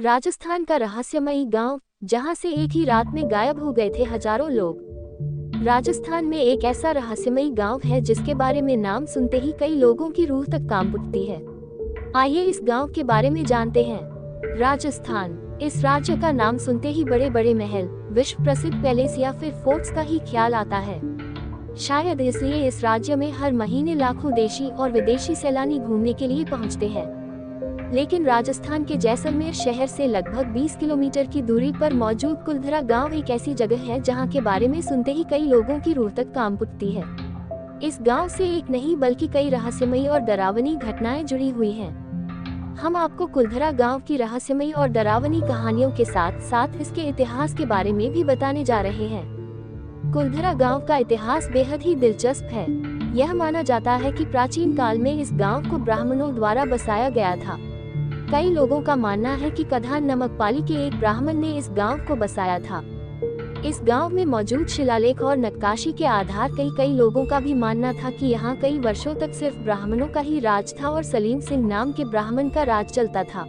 राजस्थान का रहस्यमयी गांव, जहां से एक ही रात में गायब हो गए थे हजारों लोग। राजस्थान में एक ऐसा रहस्यमयी गांव है जिसके बारे में नाम सुनते ही कई लोगों की रूह तक कांप उठती है। आइए इस गांव के बारे में जानते हैं। राजस्थान, इस राज्य का नाम सुनते ही बड़े बड़े महल, विश्व प्रसिद्ध पैलेस या फिर फोर्ट्स का ही ख्याल आता है। शायद इसलिए इस राज्य में हर महीने लाखों देशी और विदेशी सैलानी घूमने के लिए पहुंचते हैं। लेकिन राजस्थान के जैसलमेर शहर से लगभग 20 किलोमीटर की दूरी पर मौजूद कुलधरा गांव एक ऐसी जगह है जहां के बारे में सुनते ही कई लोगों की रूह तक कांप उठती है। इस गांव से एक नहीं बल्कि कई रहस्यमयी और डरावनी घटनाएं जुड़ी हुई हैं। हम आपको कुलधरा गांव की रहस्यमयी और डरावनी कहानियों के साथ साथ इसके इतिहास के बारे में भी बताने जा रहे हैं। कुलधरा गांव का इतिहास बेहद ही दिलचस्प है। यह माना जाता है कि प्राचीन काल में इस गांव को ब्राह्मणों द्वारा बसाया गया था। कई लोगों का मानना है कि कधान नामक पाली के एक ब्राह्मण ने इस गांव को बसाया था। इस गांव में मौजूद शिलालेख और नक्काशी के आधार कई लोगों का भी मानना था कि यहाँ कई वर्षों तक सिर्फ ब्राह्मणों का ही राज था और सलीम सिंह नाम के ब्राह्मण का राज चलता था।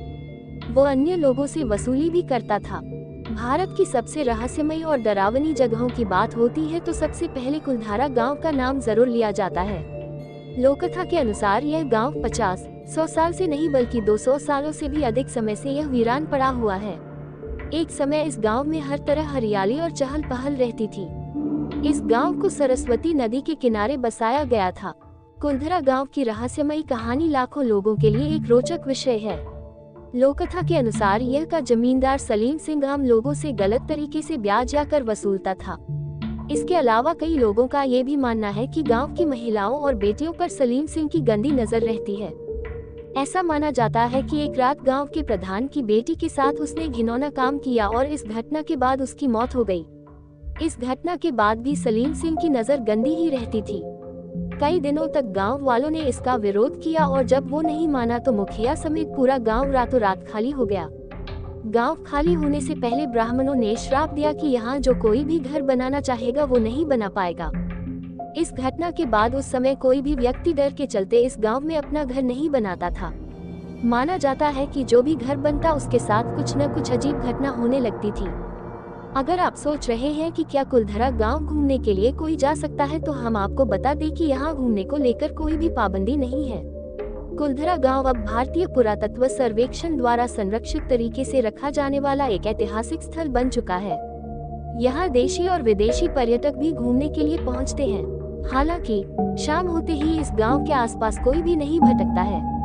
वो अन्य लोगों से वसूली भी करता था। भारत की सबसे रहस्यमयी और डरावनी जगहों की बात होती है तो सबसे पहले कुलधारा गांव का नाम जरूर लिया जाता है। लोककथा के अनुसार यह गांव 50-100 साल से नहीं बल्कि 200 सालों से भी अधिक समय से यह वीरान पड़ा हुआ है। एक समय इस गांव में हर तरह हरियाली और चहल पहल रहती थी। इस गांव को सरस्वती नदी के किनारे बसाया गया था। कुलधरा गांव की रहस्यमयी कहानी लाखों लोगों के लिए एक रोचक विषय है। लोककथा के अनुसार यह का जमींदार सलीम सिंह आम लोगों से गलत तरीके से ब्याज या कर वसूलता था। इसके अलावा कई लोगों का ये भी मानना है कि गांव की महिलाओं और बेटियों पर सलीम सिंह की गंदी नजर रहती है। ऐसा माना जाता है कि एक रात गांव के प्रधान की बेटी के साथ उसने घिनौना काम किया और इस घटना के बाद उसकी मौत हो गई। इस घटना के बाद भी सलीम सिंह की नजर गंदी ही रहती थी। कई दिनों तक गांव वालों ने इसका विरोध किया और जब वो नहीं माना तो मुखिया समेत पूरा गांव रातों रात खाली हो गया। गांव खाली होने से पहले ब्राह्मणों ने श्राप दिया कि यहाँ जो कोई भी घर बनाना चाहेगा वो नहीं बना पाएगा। इस घटना के बाद उस समय कोई भी व्यक्ति डर के चलते इस गांव में अपना घर नहीं बनाता था। माना जाता है कि जो भी घर बनता उसके साथ कुछ न कुछ अजीब घटना होने लगती थी। अगर आप सोच रहे हैं कि क्या कुलधरा गांव घूमने के लिए कोई जा सकता है तो हम आपको बता दें कि यहाँ घूमने को लेकर कोई भी पाबंदी नहीं है। कुलधरा गांव अब भारतीय पुरातत्व सर्वेक्षण द्वारा संरक्षित तरीके से रखा जाने वाला एक ऐतिहासिक स्थल बन चुका है। यहाँ देशी और विदेशी पर्यटक भी घूमने के लिए पहुँचते हैं। हालांकि शाम होते ही इस गांव के आसपास कोई भी नहीं भटकता है।